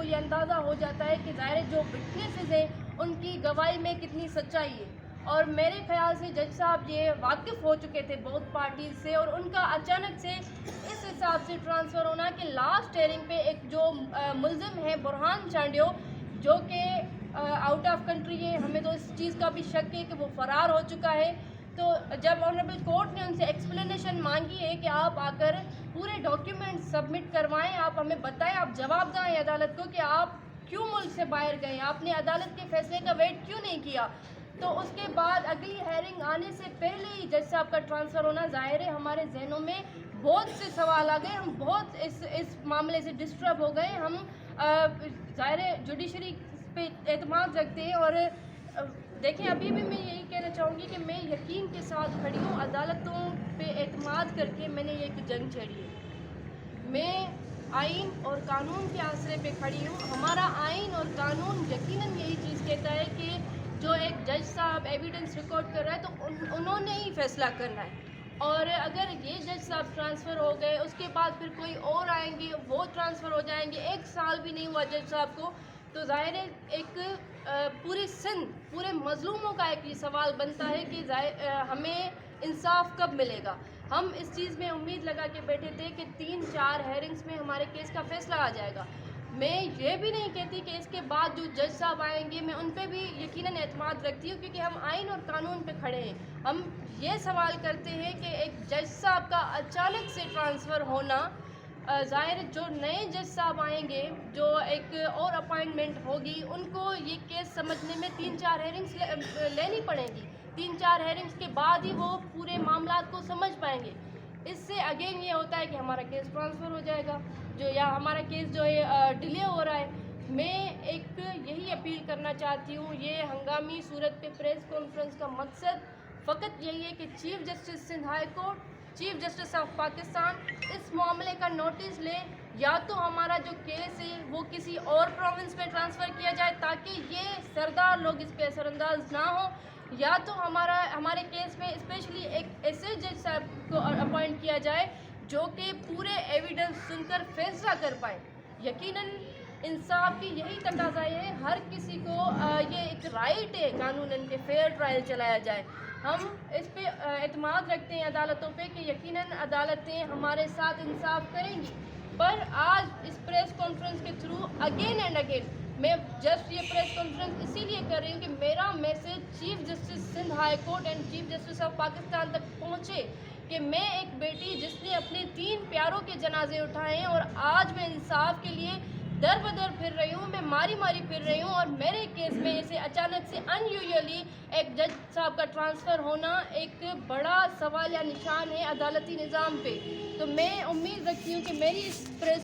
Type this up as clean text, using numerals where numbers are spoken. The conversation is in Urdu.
کو یہ اندازہ ہو جاتا ہے کہ ظاہر جو وٹنسز ہیں ان کی گواہی میں کتنی سچائی ہے. اور میرے خیال سے جج صاحب یہ واقف ہو چکے تھے بہت پارٹیز سے, اور ان کا اچانک سے اس حساب سے ٹرانسفر ہونا کہ لاسٹ ہیئرنگ پہ ایک جو ملزم ہے برہان چانڈیو جو کہ آؤٹ آف کنٹری ہے, ہمیں تو اس چیز کا بھی شک ہے کہ وہ فرار ہو چکا ہے. تو جب آنریبل کورٹ نے ان سے ایکسپلینیشن مانگی ہے کہ آپ آ کر پورے ڈاکیومنٹ سبمٹ کروائیں, آپ ہمیں بتائیں, آپ جواب دیں عدالت کو کہ آپ کیوں ملک سے باہر گئے, آپ نے عدالت کے فیصلے کا ویٹ کیوں نہیں کیا. تو اس کے بعد اگلی ہیئرنگ آنے سے پہلے ہی جج صاحب کا ٹرانسفر ہونا ظاہر ہے ہمارے ذہنوں میں بہت سے سوال آ گئے, ہم بہت اس معاملے سے ڈسٹرب ہو گئے. ہم ظاہر جوڈیشری پہ اعتماد رکھتے ہیں, اور دیکھیں ابھی بھی میں یہی کہنا چاہوں گی کہ میں یقین کے ساتھ کھڑی ہوں, عدالتوں پہ اعتماد کر کے میں نے یہ ایک جنگ چھیڑی ہے. میں آئین اور قانون کے آسرے پہ کھڑی ہوں. ہمارا آئین اور قانون یقیناً یہی چیز کہتا ہے کہ جو ایک جج صاحب ایویڈنس ریکارڈ کر رہا ہے تو انہوں نے ہی فیصلہ کرنا ہے. اور اگر یہ جج صاحب ٹرانسفر ہو گئے, اس کے بعد پھر کوئی اور آئیں گے وہ ٹرانسفر ہو جائیں گے, 1 سال بھی نہیں ہوا جج صاحب کو, تو ظاہر ہے ایک پوری سندھ پورے مظلوموں کا ایک یہ سوال بنتا ہے کہ ہمیں انصاف کب ملے گا. ہم اس چیز میں امید لگا کے بیٹھے تھے کہ 3-4 ہیئرنگز میں ہمارے کیس کا فیصلہ آ جائے گا. میں یہ بھی نہیں کہتی کہ اس کے بعد جو جج صاحب آئیں گے میں ان پہ بھی یقیناً اعتماد رکھتی ہوں, کیونکہ ہم آئین اور قانون پہ کھڑے ہیں. ہم یہ سوال کرتے ہیں کہ ایک جج صاحب کا اچانک سے ٹرانسفر ہونا, ظاہر جو نئے جج صاحب آئیں گے, جو ایک اور اپائنٹمنٹ ہوگی, ان کو یہ کیس سمجھنے میں 3-4 ہیئرنگز لینی پڑیں گی. 3-4 ہیئرنگز کے بعد ہی وہ پورے معاملات کو سمجھ پائیں گے. اس سے اگین یہ ہوتا ہے کہ ہمارا کیس ٹرانسفر ہو جائے گا, یا ہمارا کیس جو ہے ڈیلے ہو رہا ہے. میں ایک یہی اپیل کرنا چاہتی ہوں, یہ ہنگامی صورت پہ پریس کانفرنس کا مقصد فقط یہی ہے کہ chief justice Sindh high court, chief justice of Pakistan اس معاملے کا نوٹس لے, یا تو ہمارا جو کیس ہے وہ کسی اور پروونس میں ٹرانسفر کیا جائے تاکہ یہ سردار لوگ اس پہ اثر انداز نہ ہوں, یا تو ہمارے کیس میں اسپیشلی ایک ایسے جج صاحب کو اپوائنٹ کیا جائے جو کہ پورے ایویڈنس سن کر فیصلہ کر پائیں. یقیناً انصاف کی یہی تقاضا ہے, ہر کسی کو یہ ایک رائٹ ہے قانوناً کہ فیئر ٹرائل چلایا جائے. ہم اس پہ اعتماد رکھتے ہیں عدالتوں پہ کہ یقیناً عدالتیں ہمارے ساتھ انصاف کریں گی. پر آج اس پریس کانفرنس کے تھرو اگین اینڈ اگین میں جسٹ یہ پریس کانفرنس اسی لیے کر رہی ہوں کہ میرا message chief justice Sindh high court and chief justice of Pakistan تک پہنچے کہ میں ایک بیٹی جس نے اپنے 3 پیاروں کے جنازے اٹھائے ہیں, اور آج میں انصاف کے لیے در بدر پھر رہی ہوں, میں ماری پھر رہی ہوں, اور میرے کیس میں اسے اچانک سے ان یوزلی ایک جج صاحب کا ٹرانسفر ہونا ایک بڑا سوال یا نشان ہے عدالتی نظام پہ. تو میں امید رکھتی ہوں کہ میری اس پریس